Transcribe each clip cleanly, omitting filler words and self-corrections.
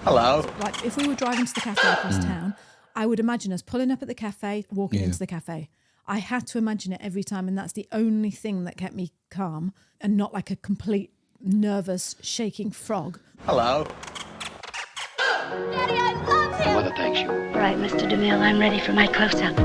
Hello. Like, if we were driving to the cafe across town, I would imagine us pulling up at the cafe, walking into the cafe. I had to imagine it every time, and that's the only thing that kept me calm and not like a complete nervous, shaking frog. Hello. Daddy, I love him. Mother thanks you. Right, Mr. DeMille, I'm ready for my close-up.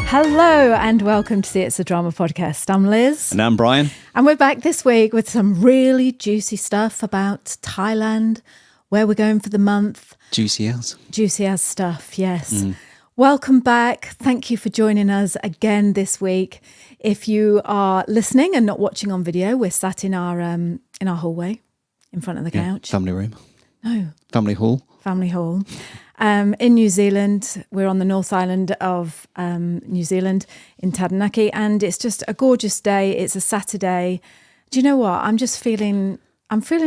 Hello and welcome to the It's a Drama podcast. I'm Liz. And I'm Brian. And we're back this week with some really juicy stuff about Thailand, where we're going for the month. Juicy as. Juicy as stuff, yes. Welcome back. Thank you for joining us again this week. If you are listening and not watching on video, we're sat in our hallway in front of the couch. Family room. No. Family hall. Family hall. In New Zealand, we're on the North Island of New Zealand in Taranaki, and it's just a gorgeous day. It's a Saturday. Do you know what? I'm feeling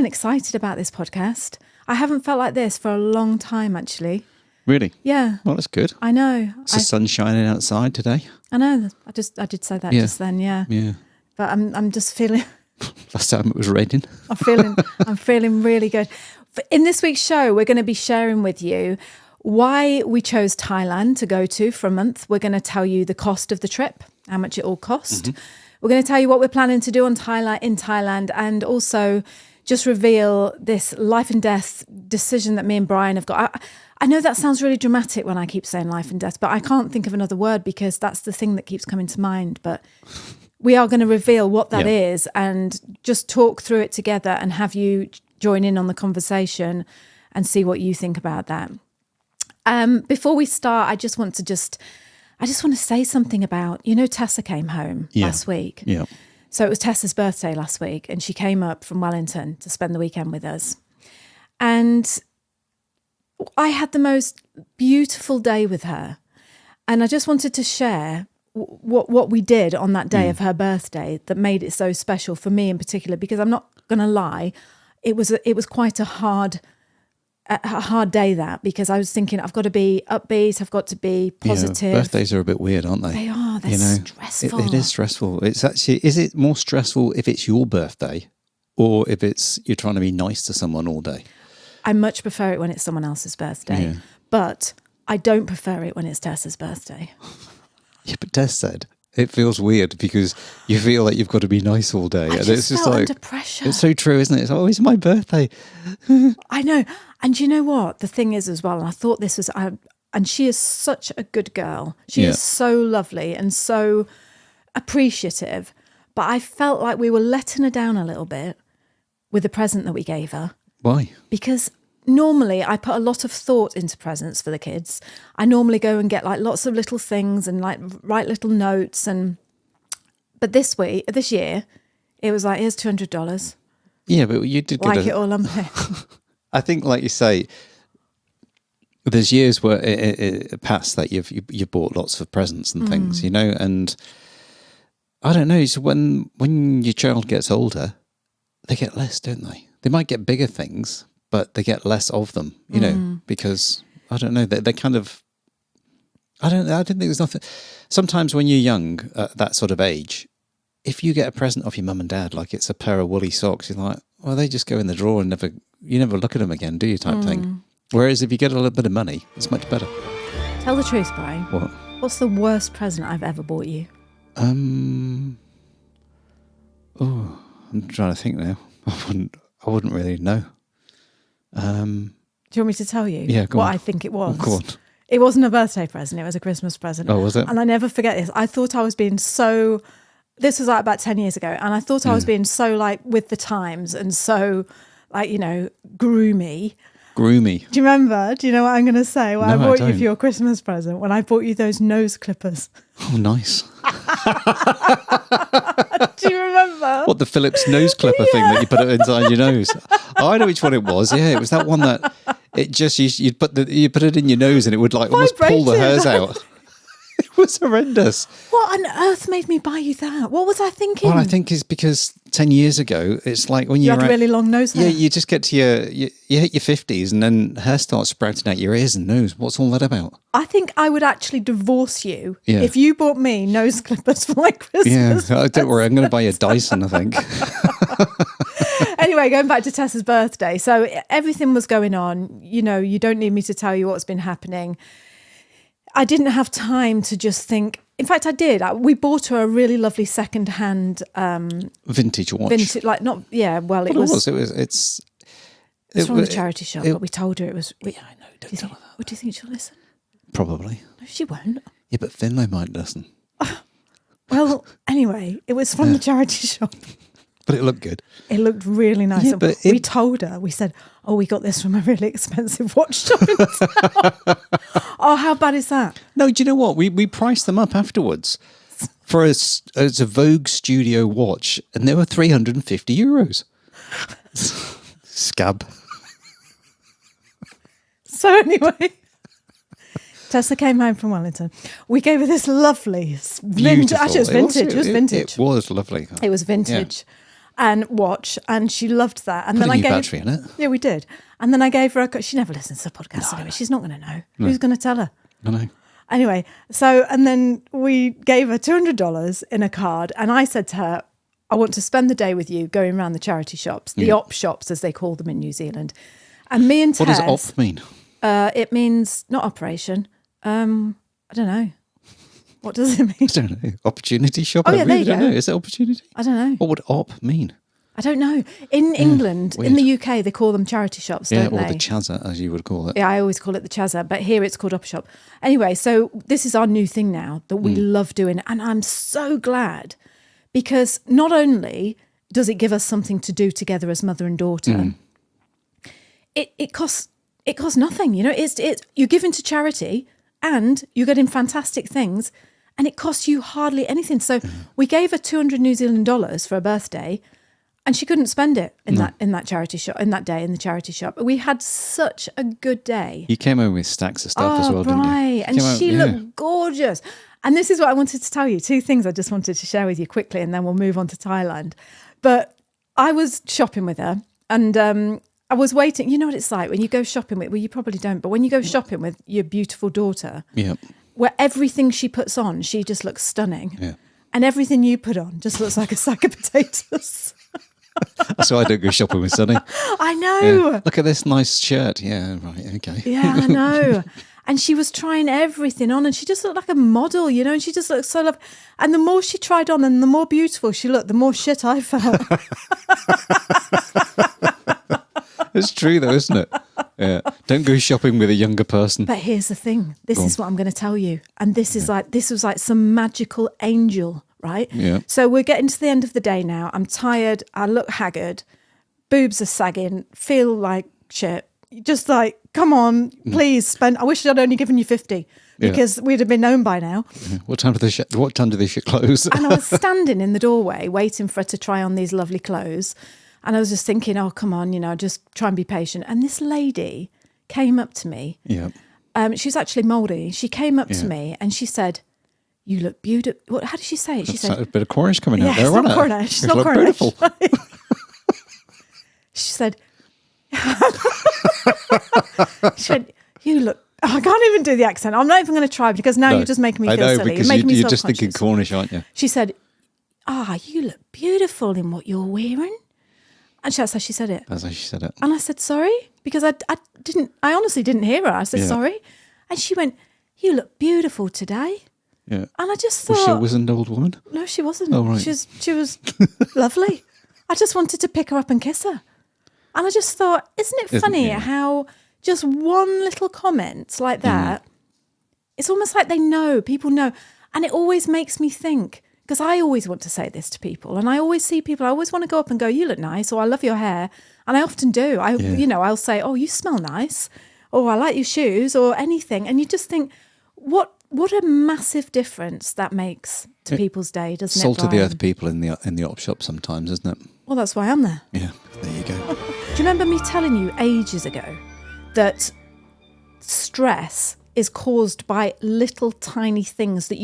excited about this podcast. I haven't felt like this for a long time, actually. Really? Yeah. Well, that's good. I know. It's the sun shining outside today. I know. I did say that just then. Yeah. Yeah. But I'm just feeling. Last time it was raining. I'm feeling really good. In this week's show, we're going to be sharing with you why we chose Thailand to go to for a month. We're going to tell you the cost of the trip, how much it all cost. We're going to tell you what we're planning to do in Thailand, and also just reveal this life and death decision that me and Brian have got. I know that sounds really dramatic when I keep saying life and death, but I can't think of another word because that's the thing that keeps coming to mind. But we are going to reveal what that is and just talk through it together and have you join in on the conversation and see what you think about that. Before we start, I just want to say something about, Tessa came home last week. Yeah. So it was Tessa's birthday last week, and she came up from Wellington to spend the weekend with us. And I had the most beautiful day with her. And I just wanted to share what we did on that day of her birthday that made it so special for me in particular, because I'm not going to lie, it was quite a hard day, that, because I was thinking I've got to be upbeat, I've got to be positive. Yeah, birthdays are a bit weird, aren't they? They are. They're stressful. It is stressful. It's actually, is it more stressful if it's your birthday or if you're trying to be nice to someone all day? I much prefer it when it's someone else's birthday, but I don't prefer it when it's Tessa's birthday. Yeah, but Tess said it feels weird because you feel like you've got to be nice all day. I and just it's felt under pressure. It's so true, isn't it? It's always my birthday. I know. And you know what? The thing is as well, and I thought this was, and she is such a good girl. She is so lovely and so appreciative. But I felt like we were letting her down a little bit with the present that we gave her. Why? Because normally I put a lot of thought into presents for the kids. I normally go and get like lots of little things and like write little notes. But this year, it was like, here's $200. Yeah, but you did like it all lumpy. I think, like you say, there's years where it passed that you bought lots of presents and things, and I don't know. So when your child gets older, they get less, don't they? They might get bigger things, but they get less of them, because I don't know. They're kind of. I don't think there's nothing. Sometimes when you're young, at that sort of age, if you get a present off your mum and dad, like it's a pair of woolly socks, you're like, well, they just go in the drawer and you never look at them again, do you? Type thing. Whereas if you get a little bit of money, it's much better. Tell the truth, Brian. What? What's the worst present I've ever bought you? Oh, I'm trying to think now. I wouldn't really know. Do you want me to tell you? Yeah, go on. I think it was. Oh, go on. It wasn't a birthday present. It was a Christmas present. Oh, was it? And I never forget this. I thought I was being so. This was like about 10 years ago, and I thought I was being so like with the times and so like groomy. Groomy. Do you remember? Do you know what I'm going to say? What I No, I bought you don't. for your Christmas present when I bought you those nose clippers. Oh, nice. Do you remember? What, the Philips nose clipper thing that you put it inside your nose? Oh, I know which one it was. Yeah, it was that one that it just you put it in your nose and it would like almost pull the hairs out. It was horrendous. What on earth made me buy you that? What was I thinking? Well, I think it's because 10 years ago, it's like when you you're had really long nose hair. Yeah, you just get to you hit your 50s and then hair starts sprouting out your ears and nose. What's all that about? I think I would actually divorce you if you bought me nose clippers for my Christmas. Yeah, don't worry, I'm going to buy you a Dyson, I think. Anyway, anyway, going back to Tessa's birthday. So everything was going on. You know, you don't need me to tell you what's been happening. I didn't have time to just think. In fact, I did. We bought her a really lovely second-hand vintage watch. Vintage, like not. Yeah, well, it was. It's from the charity shop, but we told her it was. Yeah, I know. Don't tell her that. What do you think she'll listen? Probably. No, she won't. Yeah, but Finlay might listen. Well, anyway, it was from the charity shop. But it looked good. It looked really nice. Yeah, And but we told her, we said, oh, we got this from a really expensive watch shop in town. Oh, how bad is that? No, do you know what? We priced them up afterwards for as a Vogue Studio watch, and they were €350. Scab. So anyway, Tessa came home from Wellington. We gave her this lovely vintage. Actually, it was vintage. It was vintage. It was lovely. It was vintage. And watch, and she loved that. And Put then a I new gave battery in it. Yeah, we did. And then I gave her she never listens to the podcast anyway. She's not going to know. Who's going to tell her? I know. Anyway, so and then we gave her $200 in a card, and I said to her, I want to spend the day with you going around the charity shops, the op shops as they call them in New Zealand. And me and Tess, What does op mean? It means not operation. I don't know. What does it mean? I don't know. Opportunity shop? Oh, yeah, I really there you don't go. know. Is it opportunity? I don't know. What would op mean? I don't know. In England, weird. in the UK, they call them charity shops, Yeah, don't or they? the chazza, as you would call it. Yeah, I always call it the chazza, but here it's called op shop. Anyway, so this is our new thing now that we love doing, and I'm so glad because not only does it give us something to do together as mother and daughter, it costs nothing. You know, it's you're giving to charity and you're getting fantastic things, and it costs you hardly anything. So we gave her 200 New Zealand dollars for her birthday. And she couldn't spend it in that charity shop, in that day in the charity shop. We had such a good day. You came home with stacks of stuff as well, didn't you? Right. And she looked gorgeous. And this is what I wanted to tell you. Two things I just wanted to share with you quickly, and then we'll move on to Thailand. But I was shopping with her, and I was waiting. You know what it's like when you go shopping with, well, you probably don't, but when you go shopping with your beautiful daughter, where everything she puts on, she just looks stunning. Yeah. And everything you put on just looks like a sack of potatoes. That's why I don't go shopping with Sunny. I know. Yeah. Look at this nice shirt. Yeah, right, okay. Yeah, I know. And she was trying everything on, and she just looked like a model, you know, and she just looked so lovely. And the more she tried on and the more beautiful she looked, the more shit I felt. It's true though, isn't it? Yeah. Don't go shopping with a younger person. But here's the thing. This is what I'm going to tell you. And this is this was like some magical angel, right? Yeah. So we're getting to the end of the day now. I'm tired. I look haggard. Boobs are sagging. Feel like shit. Just like, come on, please spend. I wish I'd only given you 50 because we'd have been known by now. Yeah. What time do they close? And I was standing in the doorway waiting for her to try on these lovely clothes. And I was just thinking, oh, come on, you know, just try and be patient. And this lady came up to me. Yeah. She was actually Māori. She came up to me and she said, you look beautiful. How did she say it? She said, a bit of Cornish coming out there, it's wasn't not it? Cornish. It's not look Cornish. beautiful. She said, you look, I can't even do the accent. I'm not even going to try because now you're just making me feel silly. Because you're making me you're just thinking self-conscious. Cornish, aren't you? She said, you look beautiful in what you're wearing. And that's how she said it. That's how she said it. And I said, sorry, because I honestly didn't hear her. I said, sorry. And she went, you look beautiful today. Yeah. And I just thought. Was she a wizened old woman? No, she wasn't. Oh, right. She was lovely. I just wanted to pick her up and kiss her. And I just thought, isn't it funny how just one little comment like that, it's almost like people know. And it always makes me think, because I always want to say this to people, and I always see people, I always want to go up and go, you look nice, or I love your hair. And I often do. I'll say, oh, you smell nice, or I like your shoes, or anything. And you just think, what a massive difference that makes to people's day, doesn't it, Salt of the Brian? earth people in the op shop sometimes, isn't it? Well, that's why I'm there. Yeah, there you go. Do you remember me telling you ages ago that stress is caused by little tiny things that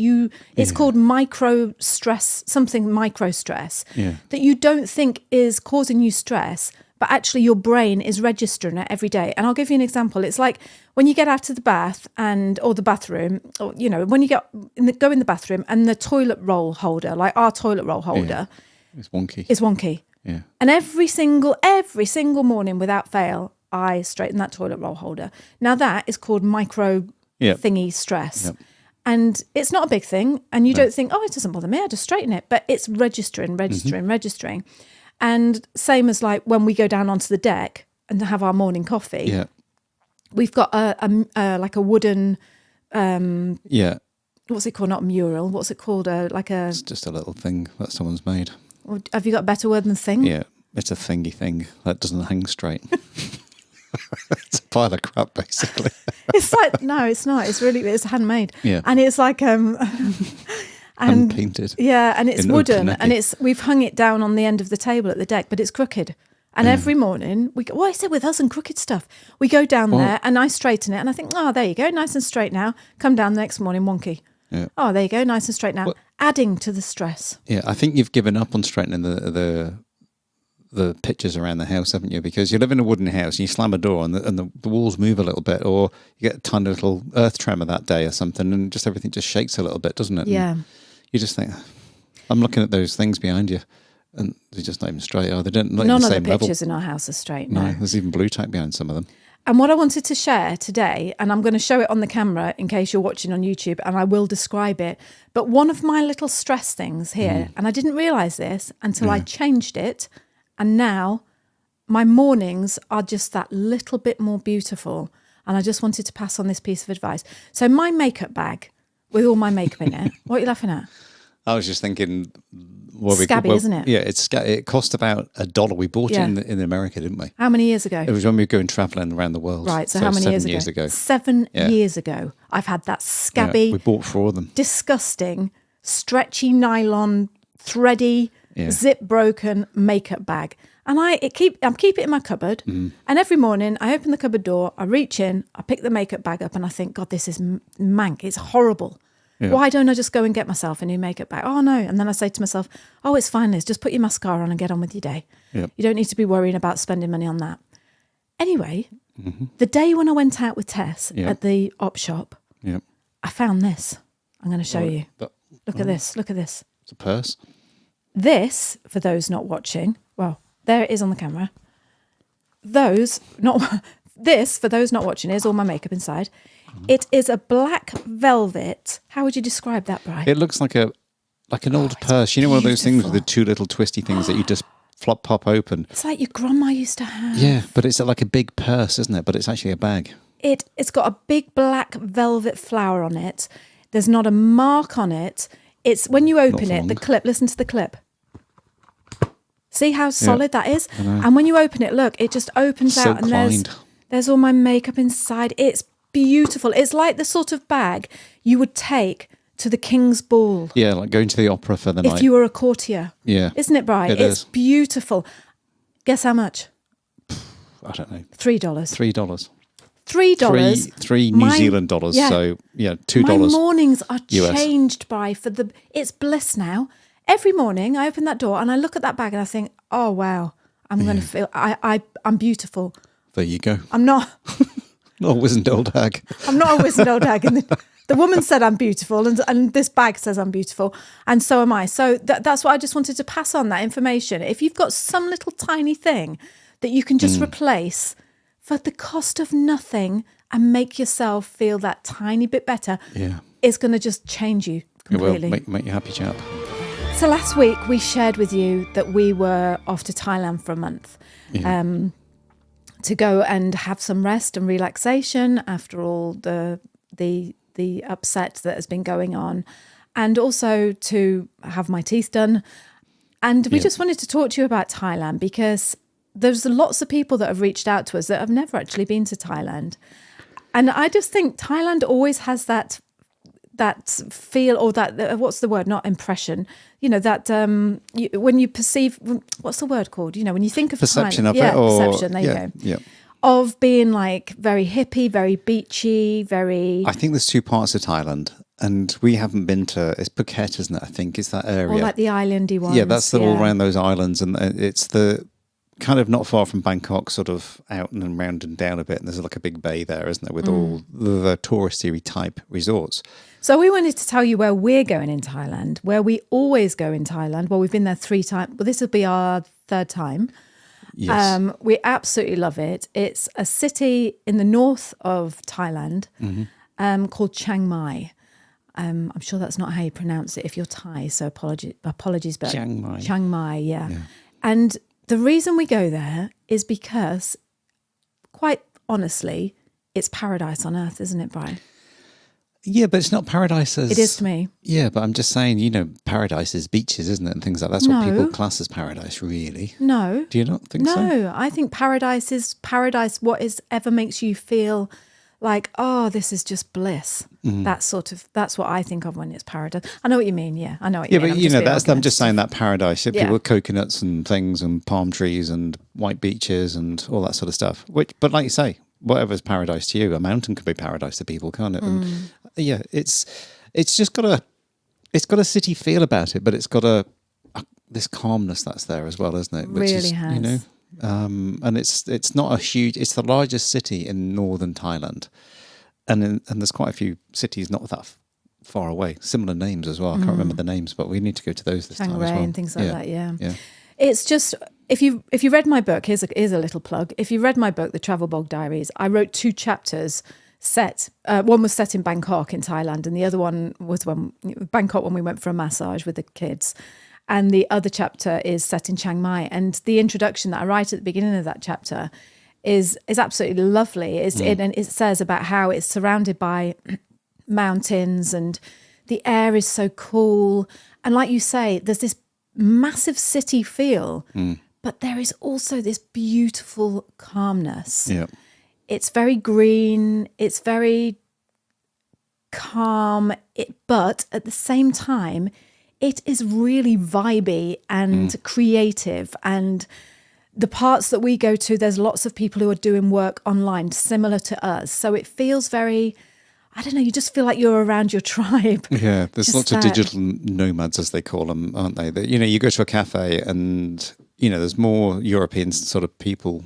it's called microstress, something microstress, that you don't think is causing you stress, but actually your brain is registering it every day. And I'll give you an example. It's like when you get out of the bath or the bathroom, or, you know, when you go in the bathroom and the toilet roll holder, like our toilet roll holder, It's wonky. is wonky. Yeah. And every single morning without fail, I straighten that toilet roll holder. Now that is called micro Yep. thingy stress. Yep. And it's not a big thing. And you don't think, oh, it doesn't bother me. I just straighten it. But it's registering. And same as like when we go down onto the deck and have our morning coffee, Yeah. we've got like a wooden, Yeah. what's it called? Not a mural. What's it called? It's just a little thing that someone's made. Have you got a better word than thing? Yeah. It's a thingy thing that doesn't hang straight. It's a pile of crap, basically. It's like, no, it's not. It's handmade. Yeah. And it's like, and painted. yeah, and it's in wooden, Okanaki. and we've hung it down on the end of the table at the deck, but it's crooked. And every morning we go, what is it with us and crooked stuff? We go down there and I straighten it and I think, oh, there you go, nice and straight now. Come down the next morning, wonky. Yeah. Oh, there you go, nice and straight now. Well- Adding to the stress. Yeah, I think you've given up on straightening the pictures around the house, haven't you? Because you live in a wooden house and you slam a door and the walls move a little bit, or you get a tiny little earth tremor that day or something, and just everything just shakes a little bit, doesn't it? Yeah. And you just think, I'm looking at those things behind you, and they're just not even straight, are they? Don't not None even of the the same level. pictures in our house are straight. No, No. there's even blue tack behind some of them. And what I wanted to share today, and I'm going to show it on the camera in case you're watching on YouTube, and I will describe it. But one of my little stress things here, and I didn't realise this until I changed it, and now my mornings are just that little bit more beautiful. And I just wanted to pass on this piece of advice. So my makeup bag with all my makeup in it, what are you laughing at? I was just thinking, Scabby, isn't it? Yeah, it cost about $1. We bought Yeah. it in America, didn't we? How many years ago? It was when we were going travelling around the world. Right, so how many 7 years ago? ago? 7 Yeah. years ago. I've had that Yeah, scabby, we bought 4 of them. disgusting, stretchy nylon, thready, zip broken makeup bag. And I'm keep it in my cupboard. And every morning I open the cupboard door, I reach in, I pick the makeup bag up and I think, God, this is mank. It's horrible. Yeah. Why don't I just go and get myself a new makeup bag? Oh, no. And then I say to myself, oh, it's fine, Liz. Just put your mascara on and get on with your day. Yep. You don't need to be worrying about spending money on that. Anyway, the day when I went out with Tess at the op shop, Yeah. I found this. I'm going to show you. That- Look at this. Look at this. It's a purse. This, for those not watching, well, there it is on the camera. This, for those not watching, is all my makeup inside. It is a black velvet. How would you describe that, Brian? It looks like an old purse. You know, one of those things with the beautiful. 2 little twisty things that you just pop open. It's like your grandma used to have. Yeah, but it's like a big purse, isn't it? But it's actually a bag. It's got a big black velvet flower on it. There's not a mark on it. It's when you open for it, long. the clip, listen to the clip. See how solid that is? And when you open it, look, it just opens So out and there's all my makeup inside. It's beautiful. It's like the sort of bag you would take to the King's Ball Yeah, like going to the opera for the if night. you were a courtier. Yeah. Isn't it, Brian? It It's is. beautiful. Guess how much? I don't know. $3. $3. $3. Three New Zealand dollars. yeah. So yeah, $2. My mornings are US. changed by it's bliss now. Every morning I open that door and I look at that bag and I think, oh wow, I'm going to feel I'm beautiful. There you go. I'm not Oh, wizened old hag. I'm not a wizened old hag. And the woman said I'm beautiful, and this bag says I'm beautiful, and so am I. So that's what I just wanted to pass on, that information. If you've got some little tiny thing that you can just replace for the cost of nothing and make yourself feel that tiny bit better, Yeah. it's going to just change you It will completely. make you happy, chap. So last week we shared with you that we were off to Thailand for a month. Yeah. To go and have some rest and relaxation after all the upset that has been going on, and also to have my teeth done. And we just wanted to talk to you about Thailand because there's lots of people that have reached out to us that have never actually been to Thailand. And I just think Thailand always has that feel, or that what's the word, not impression, that when you perceive, what's the word called, when you think of Perception Thailand, of it, or perception, there you go, yeah. of being like very hippie, very beachy, very, I think there's 2 parts of Thailand, and we haven't been to. It's Phuket, isn't it? I think is that area. or like the islandy ones. Yeah, that's all around those islands, and it's the kind of not far from Bangkok, sort of out and around and down a bit. And there's like a big bay there, isn't there, with all the touristy type resorts. So we wanted to tell you where we're going in Thailand, where we always go in Thailand. Well, we've been there 3 times. Well, this will be our third time. Yes. We absolutely love it. It's a city in the north of Thailand called Chiang Mai. I'm sure that's not how you pronounce it if you're Thai, so apologies. But Chiang Mai. Chiang Mai, yeah. And the reason we go there is because, quite honestly, it's paradise on earth, isn't it, Brian? Yeah, but it's not paradise as... It is to me. Yeah, but I'm just saying, paradise is beaches, isn't it? And things like that. That's what people class as paradise, really. No. Do you not think so? No, I think paradise is paradise. What is ever makes you feel like, oh, this is just bliss. That's what I think of when it's paradise. I know what you mean. Yeah, I know what you mean. Yeah, but I'm just saying that paradise. If Yeah. people with coconuts and things and palm trees and white beaches and all that sort of stuff. But like you say, whatever's paradise to you, a mountain could be paradise to people, can't it? And yeah, it's just got a city feel about it, but it's got this calmness that's there as well, isn't it? Which Really is, has. And it's not a huge. It's the largest city in northern Thailand, and there's quite a few cities not that far away. Similar names as well. I can't remember the names, but we need to go to those this Chiang time as Rai well. and things like that. Yeah. Yeah. It's just if you read my book, here's a little plug. If you read my book, The Travel Bog Diaries, I wrote 2 chapters. One was set in Bangkok in Thailand, and the other one was Bangkok when we went for a massage with the kids. And the other chapter is set in Chiang Mai. And the introduction that I write at the beginning of that chapter is absolutely lovely. And it says about how it's surrounded by mountains and the air is so cool. And like you say, there's this massive city feel, but there is also this beautiful calmness. Yeah. It's very green. It's very calm. But at the same time, it is really vibey and creative. And the parts that we go to, there's lots of people who are doing work online similar to us. So it feels very, I don't know, you just feel like you're around your tribe. Yeah, there's Just lots of that- digital nomads, as they call them, aren't they? That, you go to a cafe and, there's more European sort of people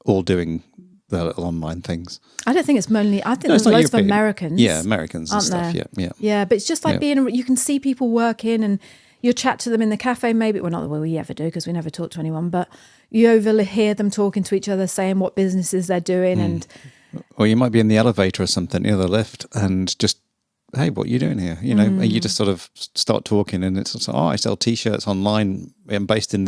all doing their little online things. I don't think it's mainly, I think No, it's there's not loads of European. Americans. Yeah, Americans and aren't stuff. there? Yeah. Yeah, but it's just like Yeah. you can see people working and you chat to them in the cafe maybe, well, not the way we ever do because we never talk to anyone, but you overhear them talking to each other, saying what businesses they're doing and... Or you might be in the elevator or something, the lift, and just, hey, what are you doing here? And you just sort of start talking, and it's sort of, I sell T-shirts online. I'm based in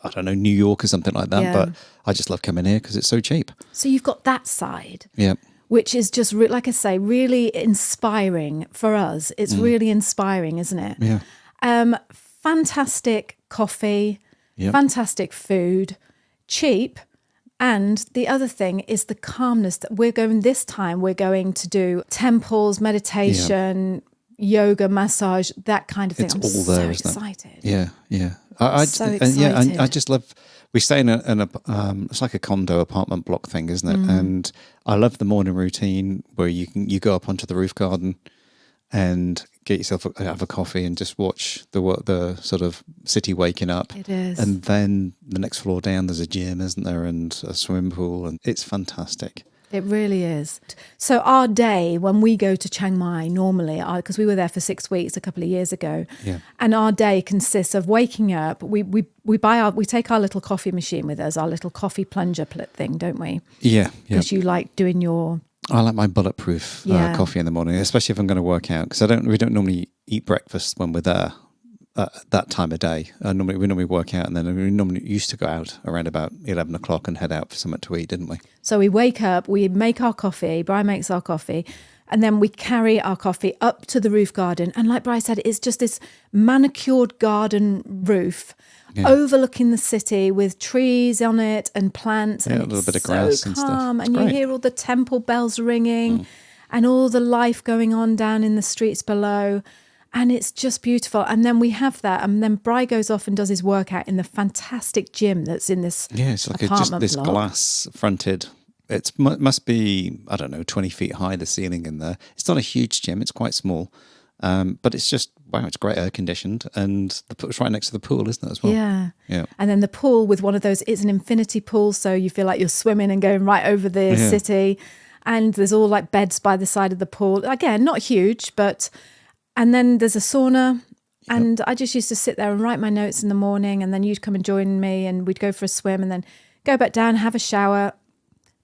I don't know, New York or something like that, Yeah. but I just love coming here because it's so cheap. So you've got that side. Yeah. Which is just, like I say, really inspiring for us. It's really inspiring, isn't it? Yeah. Fantastic coffee, Yep. fantastic food, cheap. And the other thing is the calmness that we're going to do temples, meditation, yoga, massage, that kind of thing. It's I'm all so there, isn't it? excited. Yeah. So And I excited. just love. We stay in it's like a condo apartment block thing, isn't it? And I love the morning routine where you go up onto the roof garden and get yourself have a coffee and just watch the sort of city waking up. It is. And then the next floor down, there's a gym, isn't there, and a swimming pool, and it's fantastic. It really is. So our day when we go to Chiang Mai normally, because we were there for 6 weeks a couple of years ago, Yeah. and our day consists of waking up. We take our little coffee machine with us, our little coffee plunger thing, don't we? Yeah. Because you like doing your I like my bulletproof Yeah. coffee in the morning, especially if I'm going to work out, because we don't normally eat breakfast when we're there that time of day. We normally work out, and then we normally used to go out around about 11 o'clock and head out for something to eat, didn't we? So we wake up, we make our coffee, Brian makes our coffee, and then we carry our coffee up to the roof garden. And like Brian said, it's just this manicured garden roof overlooking the city with trees on it and plants. Yeah, and a little it's bit of so grass and stuff. calm. It's And you great. hear all the temple bells ringing and all the life going on down in the streets below. And it's just beautiful. And then we have that. And then Bri goes off and does his workout in the fantastic gym that's in this Yeah, it's like just apartment this block. glass fronted. It must be, I don't know, 20 feet high, the ceiling in there. It's not a huge gym, it's quite small. But it's just, wow, it's great air conditioned. And it's right next to the pool, isn't it, as well? Yeah. Yeah. And then the pool with one of those, it's an infinity pool. So you feel like you're swimming and going right over the Yeah. city. And there's all like beds by the side of the pool. Again, not huge, but, and then there's a sauna And I just used to sit there and write my notes in the morning, and then you'd come and join me and we'd go for a swim and then go back down, have a shower,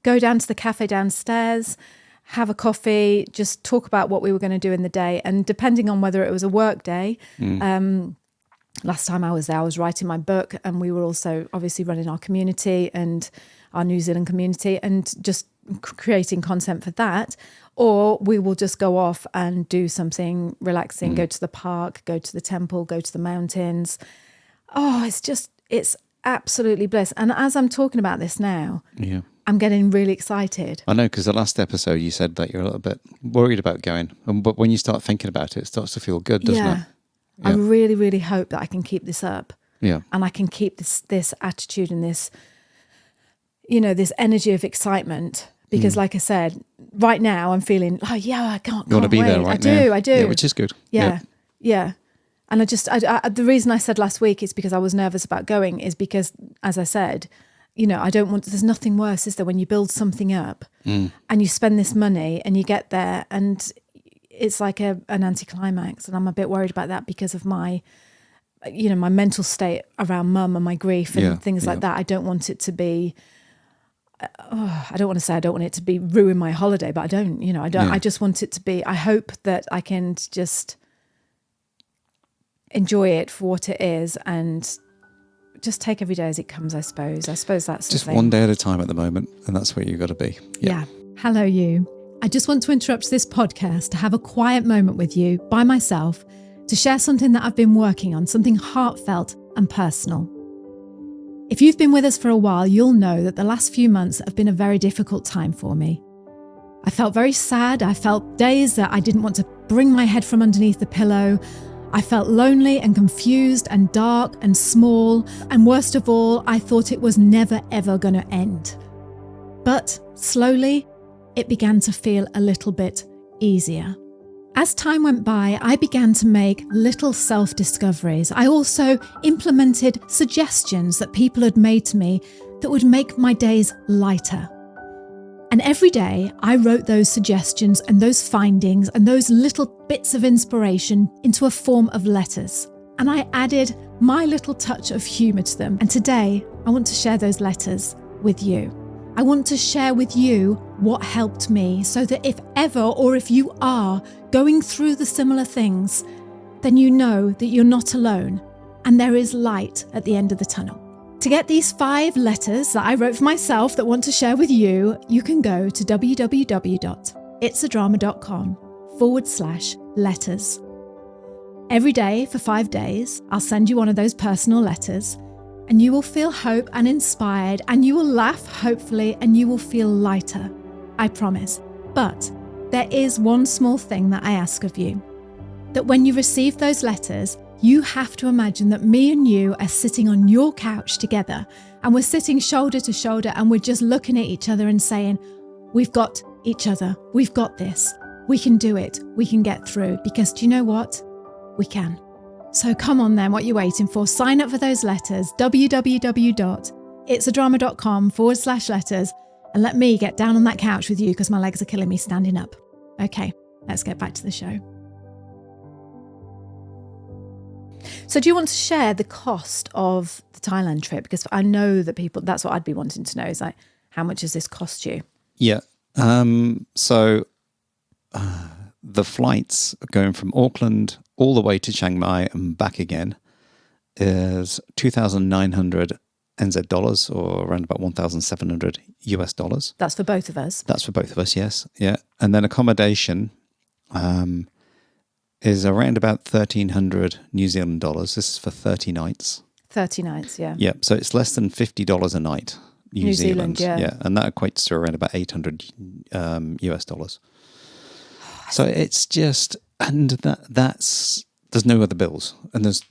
go down to the cafe downstairs, have a coffee, just talk about what we were going to do in the day. And depending on whether it was a work day, last time I was there, I was writing my book, and we were also obviously running our community and our New Zealand community and just creating content for that. Or we will just go off and do something relaxing, go to the park, go to the temple, go to the mountains. Oh, it's absolutely bliss. And as I'm talking about this now, I'm getting really excited. I know, because the last episode you said that you're a little bit worried about going. But when you start thinking about it, it starts to feel good, doesn't it? Yeah. I really, really hope that I can keep this up. Yeah. And I can keep this attitude and this, this energy of excitement. Because like I said, right now I'm feeling, I can't You want to be wait. there right now. I do. Yeah, which is good. Yeah. And the reason I said last week is because I was nervous about going, is because, as I said, there's nothing worse, is there, when you build something up and you spend this money and you get there and it's like an anticlimax. And I'm a bit worried about that because of my, my mental state around mum and my grief and things like that. I don't want it to be, I don't want to say I don't want it to be ruin my holiday, but I don't, I just want it to be, I hope that I can just enjoy it for what it is and just take every day as it comes, I suppose. I suppose that's just the thing. one day at a time at the moment, and that's where you've got to be. Yeah. Hello, you. I just want to interrupt this podcast to have a quiet moment with you by myself to share something that I've been working on, something heartfelt and personal. If you've been with us for a while, you'll know that the last few months have been a very difficult time for me. I felt very sad. I felt days that I didn't want to bring my head from underneath the pillow. I felt lonely and confused and dark and small. And worst of all, I thought it was never, ever going to end. But slowly, it began to feel a little bit easier. As time went by, I began to make little self-discoveries. I also implemented suggestions that people had made to me that would make my days lighter. And every day I wrote those suggestions and those findings and those little bits of inspiration into a form of letters. And I added my little touch of humour to them. And today I want to share those letters with you. I want to share with you what helped me so that if ever, or if you are going through the similar things, then you know that you're not alone and there is light at the end of the tunnel. To get these 5 letters that I wrote for myself that want to share with you, you can go to www.itsadrama.com/letters. Every day for 5 days, I'll send you one of those personal letters, and you will feel hope and inspired, and you will laugh, hopefully, and you will feel lighter. I promise. But there is one small thing that I ask of you. That when you receive those letters, you have to imagine that me and you are sitting on your couch together, and we're sitting shoulder to shoulder, and we're just looking at each other and saying, we've got each other. We've got this. We can do it. We can get through. Because do you know what? We can. So come on then, what are you waiting for? Sign up for those letters, www.itsadrama.com/letters, and let me get down on that couch with you because my legs are killing me standing up. Okay, let's get back to the show. So do you want to share the cost of the Thailand trip? Because I know that people, that's what I'd be wanting to know, is like, how much does this cost you? Yeah. The flights going from Auckland all the way to Chiang Mai and back again is 2,900 NZ dollars, or around about 1,700 US dollars. That's for both of us. That's for both of us, yes. Yeah. And then accommodation is around about 1,300 New Zealand dollars. This is for 30 nights. 30 nights, yeah. Yeah. So it's less than $50 a night, New Zealand. Yeah. And that equates to around about 800 US dollars. So it's just, and that's, there's no other bills. And there's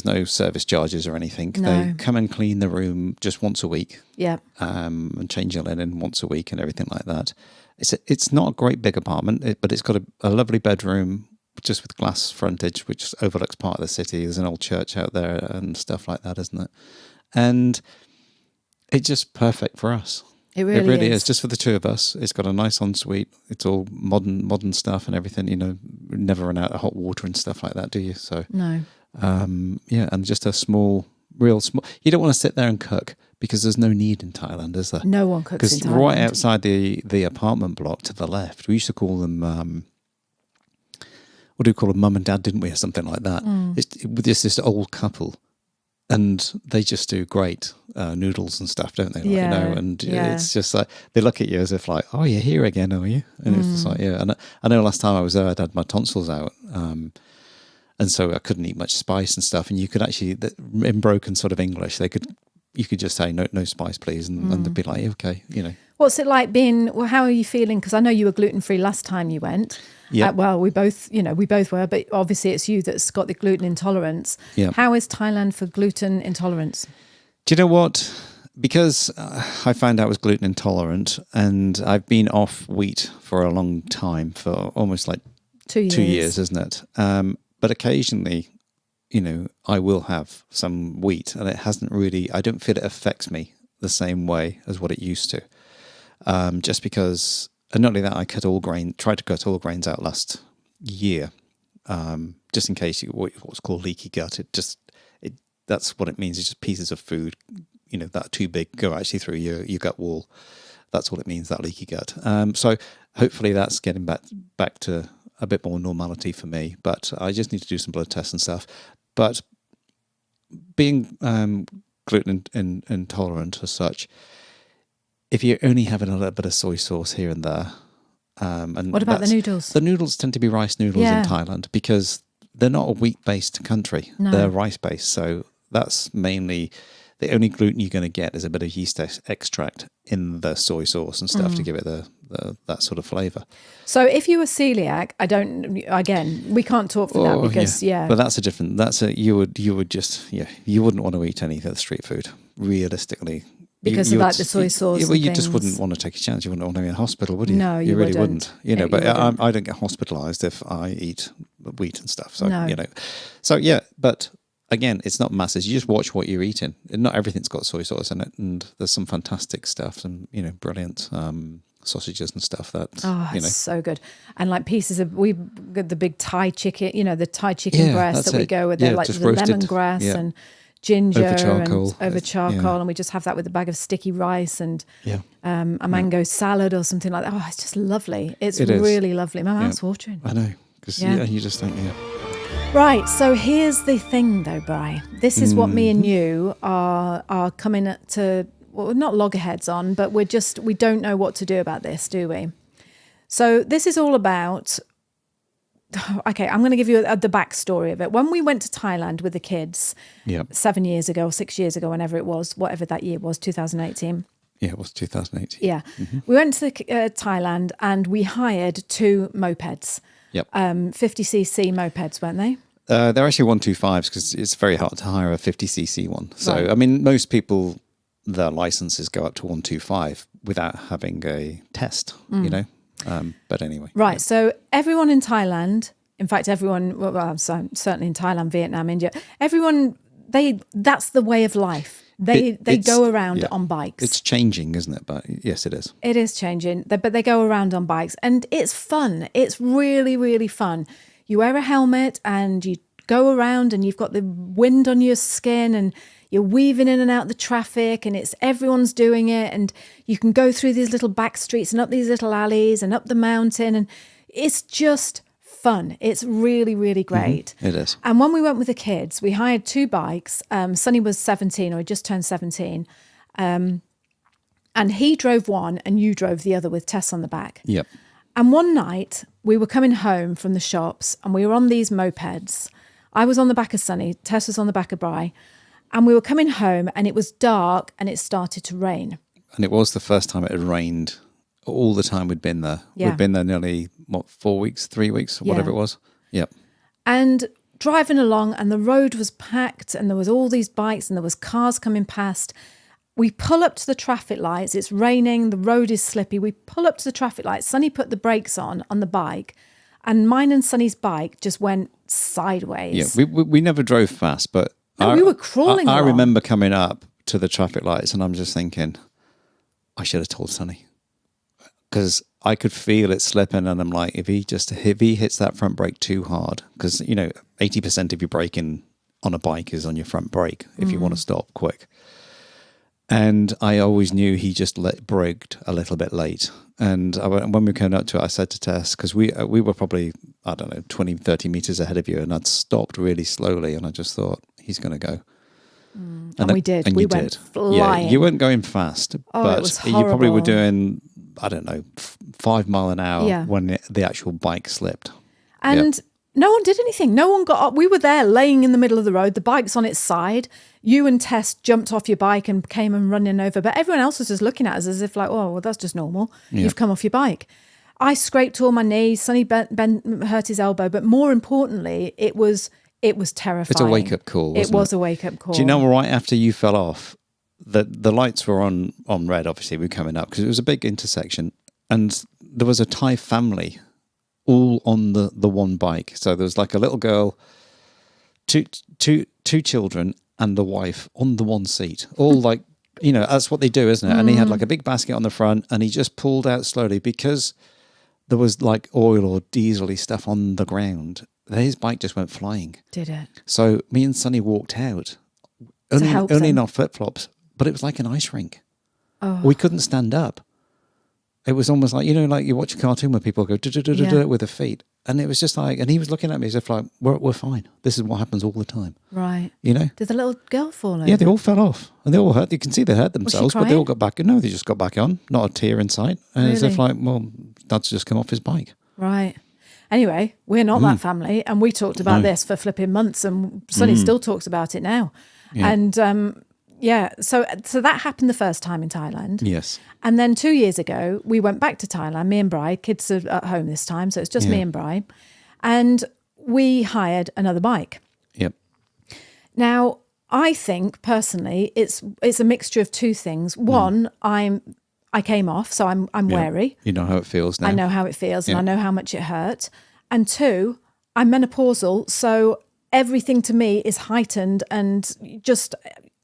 no service charges or anything. No. They come and clean the room just once a week. Yeah. And change your linen once a week and everything like that. It's not a great big apartment, but it's got a lovely bedroom just with glass frontage, which overlooks part of the city. There's an old church out there and stuff like that, isn't it? And it's just perfect for us. It really is. Just for the two of us. It's got a nice ensuite. It's all modern stuff and everything. You know, never run out of hot water and stuff like that, do you? So no. And just a small, real small. You don't want to sit there and cook because there's no need in Thailand, is there? No one cooks in Because Thailand. right outside the apartment block to the left, we used to call them. What do we call them? Mum and Dad, didn't we, or something like that? It's this old couple, and they just do great noodles and stuff, don't they? Like, Yeah, you know, and yeah. it's just like they look at you as if like, oh, you're here again, are you? And it's just like, yeah. And I know last time I was there, I'd had my tonsils out. And so I couldn't eat much spice and stuff. And you could actually, in broken sort of English, you could just say no spice, please, and they'd be like, okay, you know. What's it like being? Well, how are you feeling? Because I know you were gluten-free last time you went. Yeah. Well, we both were, but obviously it's you that's got the gluten intolerance. Yeah. How is Thailand for gluten intolerance? Do you know what? Because I found out I was gluten intolerant, and I've been off wheat for a long time, for almost like 2 years. 2 years, isn't it? But occasionally, you know, I will have some wheat, and it hasn't really. I don't feel it affects me the same way as what it used to. Just because, and not only that, I tried to cut all grains out last year, just in case what's called leaky gut. That's what it means. It's just pieces of food, you know, that are too big go actually through your gut wall. That's what it means, that leaky gut. So hopefully that's getting back to a bit more normality for me. But I just need to do some blood tests and stuff. But being gluten intolerant as such, if you're only having a little bit of soy sauce here and there, and What about the noodles? The noodles tend to be rice noodles in Thailand because they're not a wheat-based country. No. They're rice-based. So that's mainly the only gluten you're going to get is a bit of yeast extract in the soy sauce and stuff to give it that sort of flavour. So if you were celiac, we can't talk for that because But you wouldn't want to eat any of the street food realistically. Because of like the soy sauce. Well, you and just things. wouldn't want to take a chance. You wouldn't want to be in hospital, would you? No, you really wouldn't. You know, You but wouldn't. I don't get hospitalised if I eat wheat and stuff. So No. you know, so yeah. But again, it's not masses. You just watch what you're eating. And not everything's got soy sauce in it, and there's some fantastic stuff, some brilliant sausages and stuff that It's so good. And like pieces of the big Thai chicken, the Thai chicken breast that we go with, like just the roasted. lemongrass Yeah. and ginger Over charcoal. and over charcoal, and we just have that with a bag of sticky rice and a mango salad or something like that. Oh, it's just lovely. It is really lovely. My mouth's watering. I know, because you just think, Right, so here's the thing though, Bri. This is what me and you are coming to, well, not loggerheads on, but we don't know what to do about this, do we? So this is all about, okay, I'm going to give you the backstory of it. When we went to Thailand with the kids 7 years ago, 6 years ago, whenever it was, whatever that year was, 2018. Yeah, it was 2018. Yeah. We went to Thailand and we hired 2 mopeds. Yep. 50cc mopeds, weren't they? They're actually 125s because it's very hard to hire a 50cc one. So, Right. I mean, most people, their licenses go up to 125 without having a test, you know? But anyway. Right. So everyone in Thailand, in fact, everyone, well, certainly in Thailand, Vietnam, India, everyone, that's the way of life. They go around on bikes. It's changing, isn't it? But yes, it is. It is changing, but they go around on bikes and it's fun. It's really, really fun. You wear a helmet and you go around and you've got the wind on your skin and you're weaving in and out the traffic and everyone's doing it. And you can go through these little back streets and up these little alleys and up the mountain. And it's just fun. It's really, really great. It is. And when we went with the kids, we hired 2 bikes. Sonny was 17 or he just turned 17. And he drove one and you drove the other with Tess on the back. Yep. And one night we were coming home from the shops and we were on these mopeds. I was on the back of Sonny, Tess was on the back of Bri. And we were coming home and it was dark and it started to rain. And it was the first time it had rained all the time we'd been there. Yeah. We'd been there nearly, 4 weeks, 3 weeks, whatever it was. Yep. And driving along and the road was packed and there was all these bikes and there was cars coming past. We pull up to the traffic lights. It's raining. The road is slippy. We pull up to the traffic lights. Sonny put the brakes on the bike and mine and Sonny's bike just went sideways. Yeah, we never drove fast, but we were crawling I along. remember coming up to the traffic lights and I'm just thinking, I should have told Sonny. Because I could feel it slipping and I'm like, if he hits that front brake too hard, because, 80% of your braking on a bike is on your front brake if you want to stop quick. And I always knew he just braked a little bit late. And when we came up to it, I said to Tess, because we were probably, I don't know, 20, 30 meters ahead of you, and I'd stopped really slowly, and I just thought, he's going to go. And we did. We went flying. Yeah, you weren't going fast, but it was you probably were horrible. doing, I don't know, 5 mile an hour when the actual bike slipped. And no one did anything. No one got up. We were there laying in the middle of the road. The bike's on its side. You and Tess jumped off your bike and came and running over. But everyone else was just looking at us as if like, oh, well, that's just normal. Yeah. You've come off your bike. I scraped all my knees. Sonny hurt his elbow. But more importantly, it was terrifying. It's a wake-up call, wasn't it? It was a wake-up call. Do you know, right after you fell off, the lights were on red, obviously, we were coming up, because it was a big intersection, and there was a Thai family all on the one bike. So there was like a little girl, two children, and the wife on the one seat. All like, you know, that's what they do, isn't it? And he had like a big basket on the front, and he just pulled out slowly because there was like oil or diesel-y stuff on the ground. His bike just went flying. Did it? So me and Sonny walked out, help only in them. our flip-flops, but it was like an ice rink. Oh. We couldn't stand up. It was almost like, you know, like you watch a cartoon where people go do with their feet. And it was just like, and he was looking at me as if like, we're fine. This is what happens all the time. Right. You know? Did the little girl fall over? Yeah, they all fell off. And they all hurt. You can see they hurt themselves, but they all crying? got back. No, they just got back on. Not a tear in sight. And as if Really? like, well, Dad's just come off his bike. Right. Anyway, we're not that family, and we talked about this for flipping months, and Sonny still talks about it now. Yeah. And so that happened the first time in Thailand. Yes. And then 2 years ago, we went back to Thailand, me and Bri. Kids are at home this time, so it's just me and Bri. And we hired another bike. Yep. Now, I think personally, it's a mixture of two things. One, I came off, so I'm wary. You know how it feels now. I know how it feels and I know how much it hurt. And two, I'm menopausal, so everything to me is heightened and just,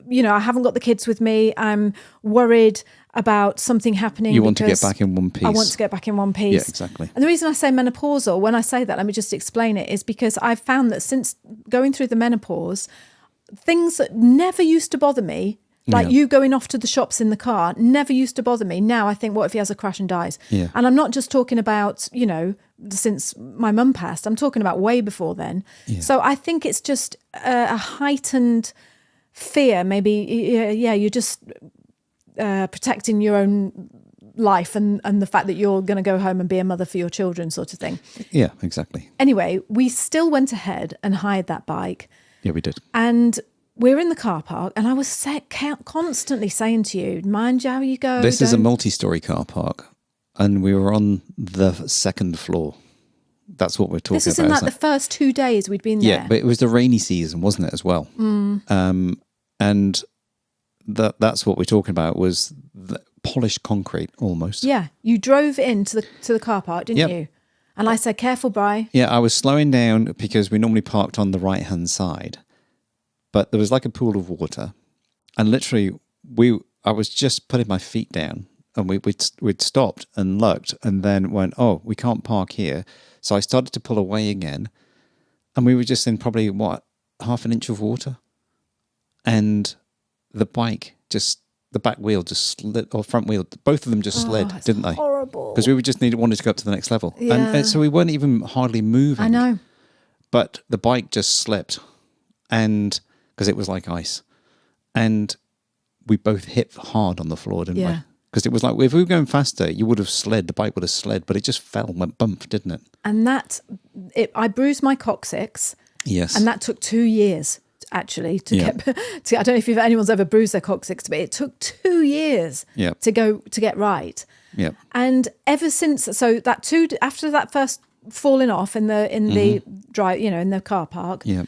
you know, I haven't got the kids with me. I'm worried about something happening. You want to get back in one piece. I want to get back in one piece. Yeah, exactly. And the reason I say menopausal, when I say that, let me just explain it, is because I've found that since going through the menopause, things that never used to bother me, like you going off to the shops in the car, never used to bother me. Now I think, what if he has a crash and dies? Yeah. And I'm not just talking about, you know, since my mum passed. I'm talking about way before then. Yeah. So I think it's just a heightened fear. Maybe, you're just protecting your own life and the fact that you're going to go home and be a mother for your children, sort of thing. Yeah, exactly. Anyway, we still went ahead and hired that bike. Yeah, we did. And we're in the car park, and I was constantly saying to you, mind you how you go. This is a multi-story car park, and we were on the second floor. That's what we're talking about. This is in like the first 2 days we'd been there. Yeah, but it was the rainy season, wasn't it, as well? And that's what we're talking about, was the polished concrete almost. Yeah, you drove into the car park, didn't you? And I said, careful, Bri. Yeah, I was slowing down because we normally parked on the right-hand side. But there was like a pool of water, and literally I was just putting my feet down, and we'd stopped and looked, and then went, oh, we can't park here. So I started to pull away again, and we were just in probably half an inch of water, and the back wheel just slid, or front wheel, both of them just slid, didn't they? Horrible. Because we were just wanted to go up to the next level, Yeah. and so we weren't even hardly moving. I know. But the bike just slipped, and because it was like ice, and we both hit hard on the floor, didn't we? Yeah. Because it was like, if we were going faster, you would have slid, the bike would have slid, but it just fell and went bump, didn't it? And I bruised my coccyx, Yes. and that took 2 years actually to get. I don't know if anyone's ever bruised their coccyx, but it took 2 years to get right. Yeah. And ever since, so after that first falling off in the drive, you know, in the car park. Yeah.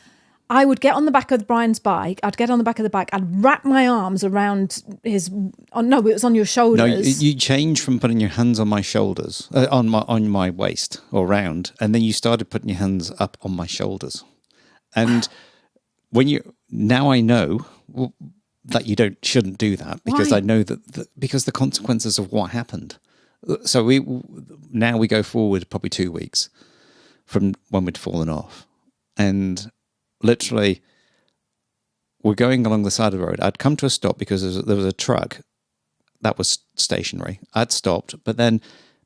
I would get on the back of Brian's bike. I'd get on the back of the bike. I'd wrap my arms around it was on your shoulders. No, you changed from putting your hands on my shoulders, on my waist or round, and then you started putting your hands up on my shoulders. And now I know that you shouldn't do that, because Why? I know because the consequences of what happened. So we go forward probably 2 weeks from when we'd fallen off, and literally we're going along the side of the road. I'd come to a stop because there was a truck that was stationary. I'd stopped, but then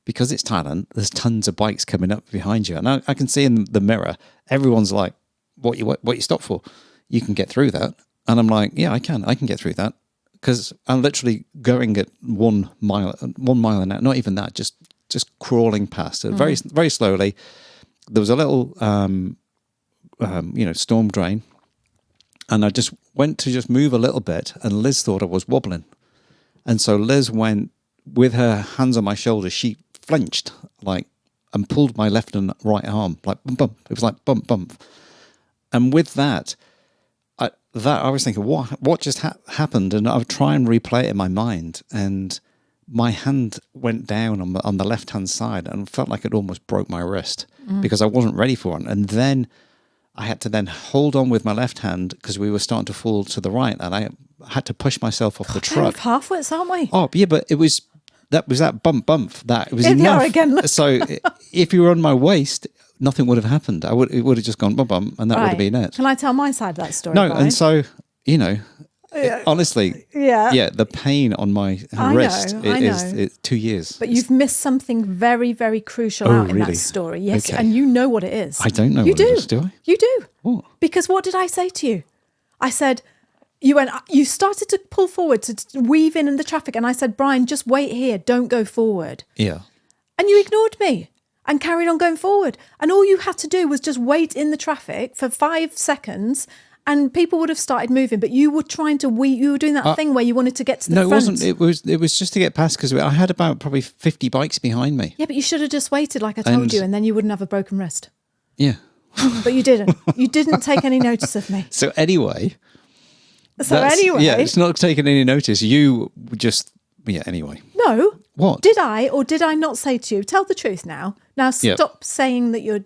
because it's Thailand, there's tons of bikes coming up behind you. And I can see in the mirror, everyone's like, what you stop for? You can get through that. And I'm like, yeah, I can get through that. Because I'm literally going at 1 mile an hour, not even that, just crawling past it very, very slowly. There was a little, storm drain. And I just went to just move a little bit, and Liz thought I was wobbling. And so Liz went with her hands on my shoulders. She flinched and pulled my left and right arm, like bump, bump. It was like bump, bump. And with that, I was thinking, what just happened? And I would try and replay it in my mind. And my hand went down on the left-hand side and felt like it almost broke my wrist because I wasn't ready for it. And then I had to then hold on with my left hand because we were starting to fall to the right, and I had to push myself off the truck. Half-wits, aren't we? Oh, yeah, but it was that bump that it was Here they enough. are again. So if you were on my waist, nothing would have happened. It would have just gone bump, and that would have been it. Can I tell my side of that story? No, Brian? and so honestly, the pain on my wrist is 2 years. But you've missed something very, very crucial out in that story. Yes, Okay. and you know what it is. I don't know you what do. it is, do I? You do. What? Because what did I say to you? I said, you started to pull forward to weave in the traffic, and I said, Brian, just wait here, don't go forward. Yeah. And you ignored me and carried on going forward. And all you had to do was just wait in the traffic for 5 seconds, and people would have started moving. But you were trying to you were doing that thing where you wanted to get to the front. No, it wasn't. It was just to get past because I had about probably 50 bikes behind me. Yeah, but you should have just waited like I told you, and then you wouldn't have a broken wrist. Yeah. But you didn't. You didn't take any notice of me. So anyway. Yeah, it's not taking any notice. You just, anyway. No. What? Did I or did I not say to you? Tell the truth now. Now stop saying that you're.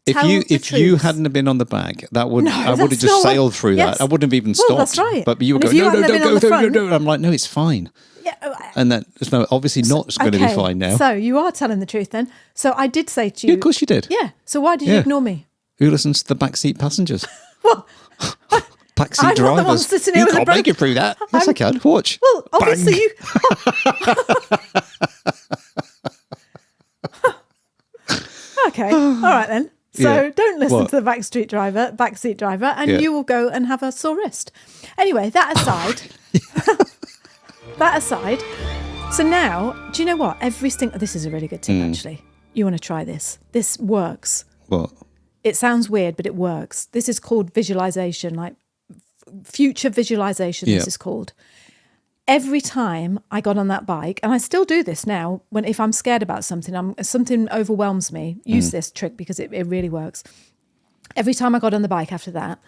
If you hadn't have been on the back, I would have just sailed through that. I wouldn't have even stopped. Well, that's right. But you would go, no. I'm like, no, it's fine. Yeah. And that it's obviously not going to be fine now. So you are telling the truth then. So I did say to you. Yeah, of course you did. Yeah. So why did you ignore me? Who listens to the backseat passengers? Well, backseat I'm drivers. not the one sitting here You with can't make it through that. Yes, I can. Watch. Well, obviously Bang. you. Okay. All right then. So don't listen to the backseat driver, and you will go and have a sore wrist. Anyway, that aside. So now, do you know what? This is a really good tip, actually. You want to try this. This works. What? It sounds weird, but it works. This is called visualization, like future visualization, this is called. Every time I got on that bike, and I still do this now, if I'm scared about something overwhelms me, use this trick because it really works. Every time I got on the bike after that,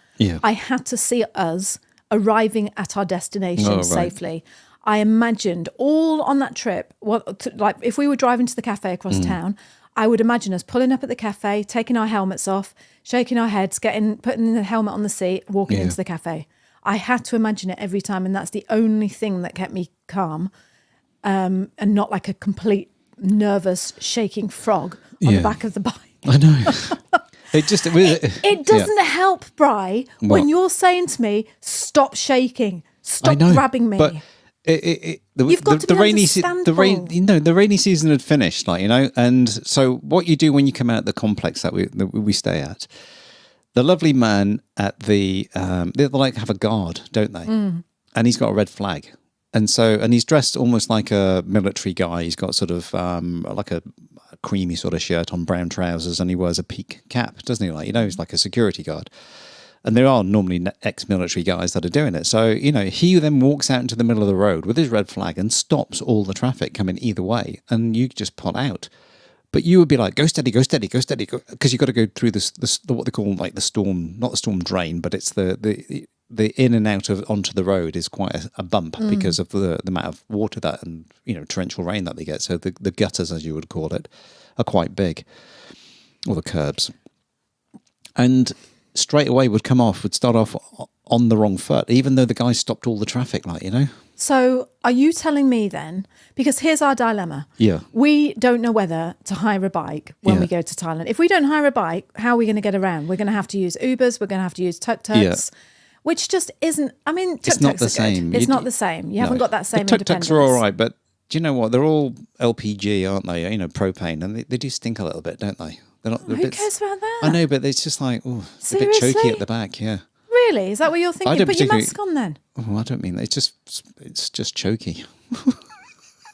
I had to see us arriving at our destination safely. I imagined all on that trip, like if we were driving to the cafe across town, I would imagine us pulling up at the cafe, taking our helmets off, shaking our heads, putting the helmet on the seat, walking into the cafe. I had to imagine it every time, and that's the only thing that kept me calm, and not like a complete nervous, shaking frog on the back of the bike. I know. It doesn't help, Bri, when you're saying to me, "Stop shaking, stop grabbing me." But You've got to be understandable. The rainy season had finished, and so what you do when you come out of the complex that we stay at. The lovely man at they like have a guard, don't they? And he's got a red flag. And he's dressed almost like a military guy. He's got sort of like a creamy sort of shirt on, brown trousers, and he wears a peak cap, doesn't he? He's like a security guard. And there are normally ex-military guys that are doing it. So, he then walks out into the middle of the road with his red flag and stops all the traffic coming either way. And you just pull out. But you would be like, go steady, because you've got to go through this what they call like the storm, not the storm drain, but it's the in and out of onto the road is quite a bump because of the amount of water that and torrential rain that they get. So the gutters, as you would call it, are quite big, or the curbs, and straight away would start off on the wrong foot, even though the guy stopped all the traffic, So are you telling me then, because here's our dilemma. Yeah. We don't know whether to hire a bike when we go to Thailand. If we don't hire a bike, how are we going to get around? We're going to have to use Ubers. We're going to have to use tuk-tuks. which just isn't. I mean, It's not the tuk-tuks are good. same. It's not the same. You haven't got that same The tuk-tuks independence. are all right, but do you know what? They're all LPG, aren't they? You know, propane, and they do stink a little bit, don't they? They're not. They're a Who bit, cares about that? I know, but it's just like, oh, it's a bit Seriously? choky at the back. Yeah. Really? Is that what you're thinking? don't Put your particularly- mask on then. Oh, I don't mean that. It's just choky.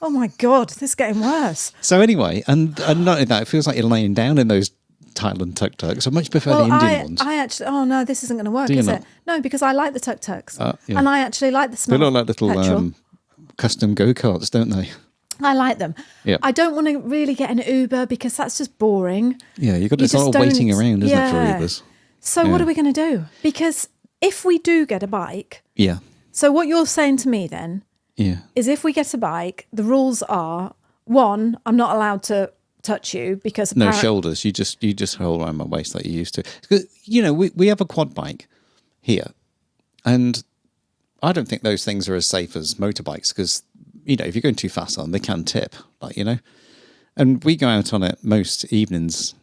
Oh my God, this is getting worse. So anyway, and not only that, it feels like you're laying down in those Thailand tuk-tuks. I much prefer the Indian ones. I actually, oh no, this isn't going to work, Do you is not? it? No, because I like the tuk-tuks. Yeah. And I actually like the They smell look of like little petrol. custom go-karts, don't they? I like them. Yeah. I don't want to really get an Uber because that's just boring. Yeah, you've got You this lot just of waiting don't- around, isn't it, yeah. for Ubers? So Yeah. what are we going to do? Because if we do get a bike, Yeah, so what you're saying to me then yeah. is if we get a bike, the rules are, one, I'm not allowed to touch you because No apparent- shoulders. You just hold around my waist like you used to. 'Cause, you know, we have a quad bike here, and I don't think those things are as safe as motorbikes because, you know, if you're going too fast on them, they can tip, like, you know. And we go out on it most evenings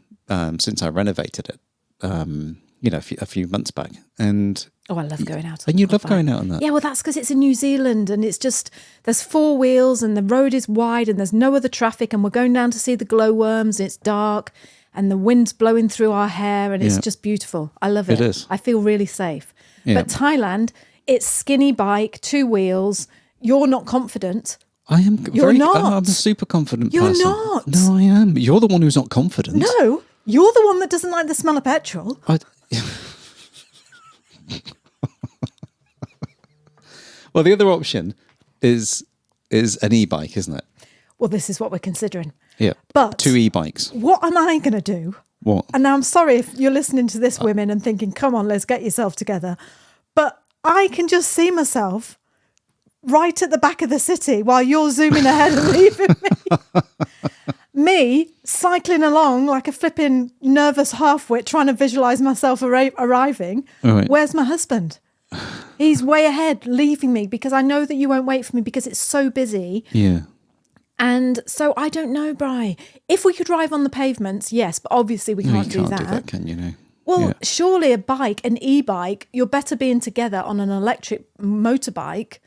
since I renovated it, you know, a few months back. And Oh, I love going out. and you on love a going bike. out on that. Yeah, well, that's because it's in New Zealand and it's just, there's 4 wheels and the road is wide and there's no other traffic and we're going down to see the glowworms and it's dark and the wind's blowing through our hair and it's Yeah. just beautiful. I love it. It is. I feel really safe. Yeah. But Thailand, it's skinny bike, 2 wheels. You're not confident. I am You're not. I'm a super confident You're person. not. No, I am. You're the one who's not confident. No, you're the one that doesn't like the smell of petrol. Well, the other option is an e-bike, isn't it? Well, this is what we're considering. Yeah. But 2 e-bikes. what am I going to do? What? And now I'm sorry if you're listening to this, women, and thinking, come on, let's get yourself together. But I can just see myself right at the back of the city while you're zooming ahead and leaving me. Me cycling along like a flipping nervous half-wit, trying to visualise myself arriving. All right. Where's my husband? He's way ahead, leaving me because I know that you won't wait for me because it's so busy. Yeah. And so I don't know, Bri. If we could drive on the pavements, yes, but obviously we No, can't, you can't do that, can you? No. Well, Yeah. surely a bike, an e-bike, you're better being together on an electric motorbike.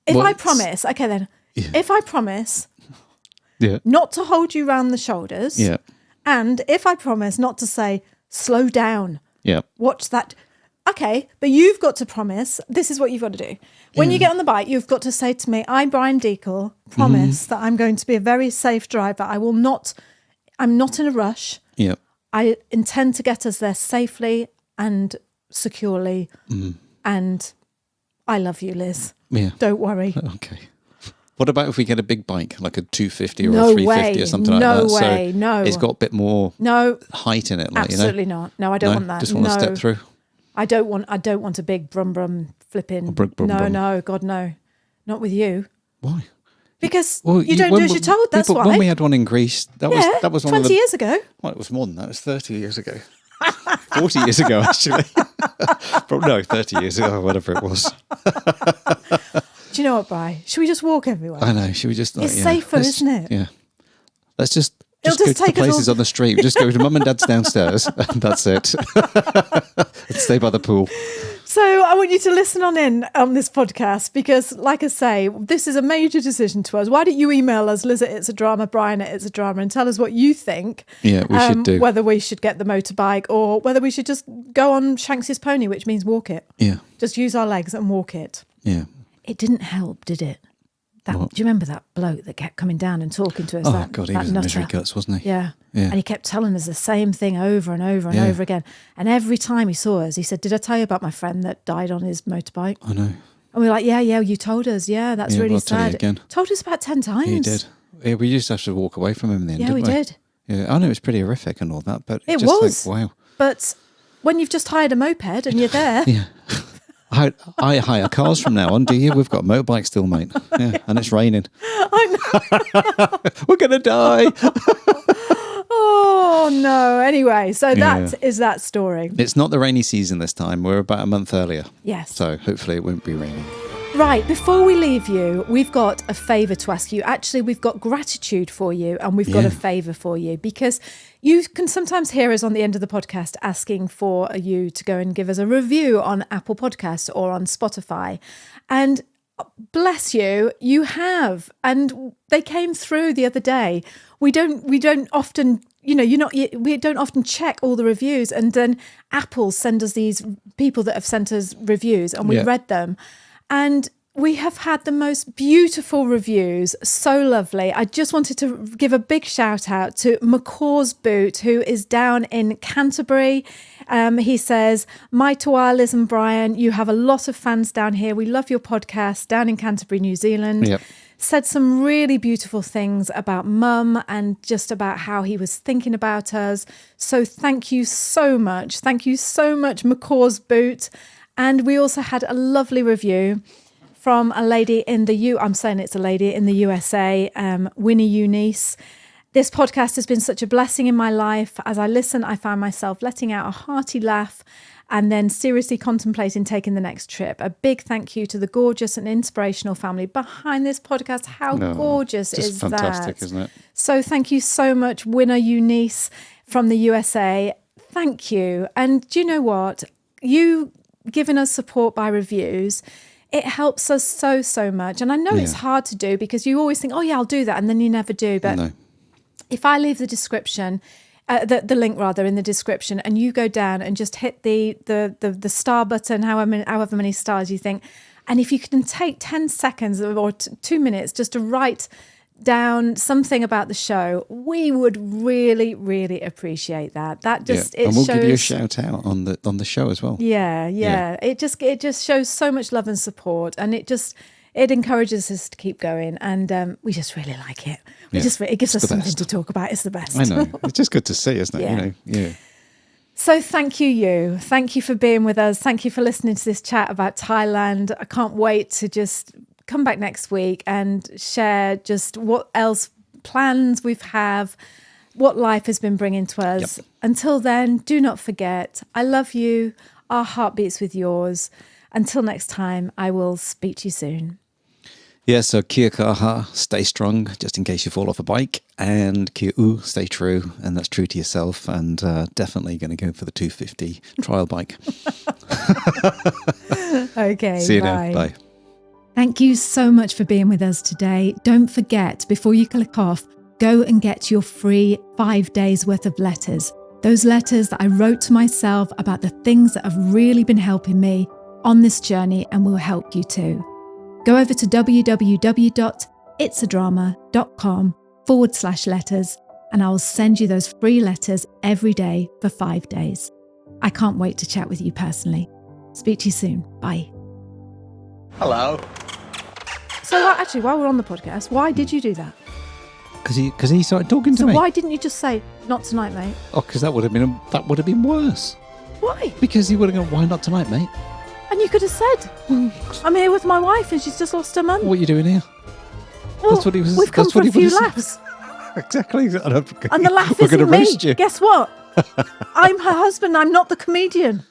If Well, I it's- promise, okay then, if I promise Yeah. not to hold you round the shoulders, Yeah. and if I promise not to say, slow down, Yeah. watch that. Okay, but you've got to promise, this is what you've got to do. When you get on the bike, you've got to say to me, I, Brian Deacle, promise Mm-hmm. that I'm going to be a very safe driver. I'm not in a rush. Yeah. I intend to get us there safely and securely. And I love you, Liz. Yeah. Don't worry. Okay. What about if we get a big bike, like a 250 or No a 350 way. or something No like that? way. No. It's got a bit more No, height in it, like, absolutely you know? not. No, I don't want that. Just want to No. step through. I don't want a big brum flipping. brum, no, brum. no, God, no. Not with you. Why? Because Well, you don't do as you're told, that's people, why. When we had one in Greece, that was one 20 of the, years ago. Well, it was more than that. It was 30 years ago. 40 years ago, actually. Probably, no, 30 years ago, whatever it was. Do you know what, Bri? Should we just walk everywhere? I know. Should we just... It's safer, let's- isn't it? Yeah. Let's just It'll go just to the take us places all- on the street. Just go to mum and dad's downstairs. And that's it. And stay by the pool. So I want you to listen in on this podcast because, like I say, this is a major decision to us. Why don't you email us, Liz at It's a Drama, Brian at It's a Drama, and tell us what you think. Yeah, we should do. Whether we should get the motorbike or whether we should just go on Shanks's pony, which means walk it. Yeah. Just use our legs and walk it. Yeah. It didn't help, did it? What? Do you remember that bloke that kept coming down and talking to us? Oh, that, God, he that was in misery nutter? guts, wasn't he? Yeah. Yeah. And he kept telling us the same thing over and over and Yeah. over again. And every time he saw us, he said, did I tell you about my friend that died on his motorbike? I know. And we were like, yeah, you told us. Yeah, that's Yeah, really well, I'll tell you sad. again. Told us about 10 times. He did. Yeah, we used to have to walk away from him in the end, Yeah, didn't we we? did. Yeah, I know it was pretty horrific and all that, but It just was. like, wow. But when you've just hired a moped and you're there, Yeah. I hire cars from now on, do you? We've got motorbikes still, mate. Yeah, and it's raining. We're going to die. oh no. Anyway, so that is that story. It's not the rainy season this time. We're about a month earlier. Yes. So hopefully it won't be raining. Right, before we leave you, we've got a favour to ask you. Actually, we've got gratitude for you and we've got a favour for you, because you can sometimes hear us on the end of the podcast asking for you to go and give us a review on Apple Podcasts or on Spotify. And bless you, you have. And they came through the other day. We don't often, we don't often check all the reviews. And then Apple send us these people that have sent us reviews and we read them. And we have had the most beautiful reviews, so lovely. I just wanted to give a big shout out to McCaw's Boot, who is down in Canterbury. He says, "My Toa, Liz and Brian, you have a lot of fans down here. We love your podcast down in Canterbury, New Zealand." Yep. Said some really beautiful things about Mum and just about how he was thinking about us. So thank you so much. Thank you so much, McCaw's Boot. And we also had a lovely review from a lady in I'm saying it's a lady in the USA, Winnie Eunice. This podcast has been such a blessing in my life. As I listen, I find myself letting out a hearty laugh and then seriously contemplating taking the next trip. A big thank you to the gorgeous and inspirational family behind this podcast. How gorgeous is that? Fantastic, isn't it? So thank you so much, Winnie Eunice from the USA. Thank you. And do you know what? You giving us support by reviews, it helps us so much. And I know it's hard to do because you always think, oh yeah, I'll do that. And then you never do. But if I leave the description, the link rather in the description, and you go down and just hit the star button, however many stars you think. And if you can take 10 seconds or 2 minutes just to write down something about the show, we would really, really appreciate that. That just it and we'll shows, give you a shout out on the show as well. Yeah. It just shows so much love and support, and it encourages us to keep going, and we just really like it. It gives us something to talk about. It's the best. I know. It's just good to see, isn't it? Yeah. So thank you. Thank you for being with us. Thank you for listening to this chat about Thailand. I can't wait to just come back next week and share just what else plans we have, what life has been bringing to us. Yep. Until then, do not forget, I love you. Our heart beats with yours. Until next time, I will speak to you soon. Yeah, so kia kaha, stay strong, just in case you fall off a bike, and kia u, stay true, and that's true to yourself, and definitely going to go for the 250 trial bike. Okay, see you now. Bye. Thank you so much for being with us today. Don't forget, before you click off, go and get your free 5 days worth of letters. Those letters that I wrote to myself about the things that have really been helping me on this journey and will help you too. Go over to www.itsadrama.com/letters and I will send you those free letters every day for 5 days. I can't wait to chat with you personally. Speak to you soon. Bye. Hello. So actually, while we're on the podcast, why did you do that? Because he started talking to me. So why didn't you just say, "Not tonight, mate"? Oh, because that would have been worse. Why? Because he would have gone, "Why not tonight, mate?" And you could have said, "I'm here with my wife and she's just lost her mum." What are you doing here? Well, that's what he was. We've come for a few laughs. Exactly. And the laugh We're going to isn't me. roast you. Guess what? I'm her husband. I'm not the comedian.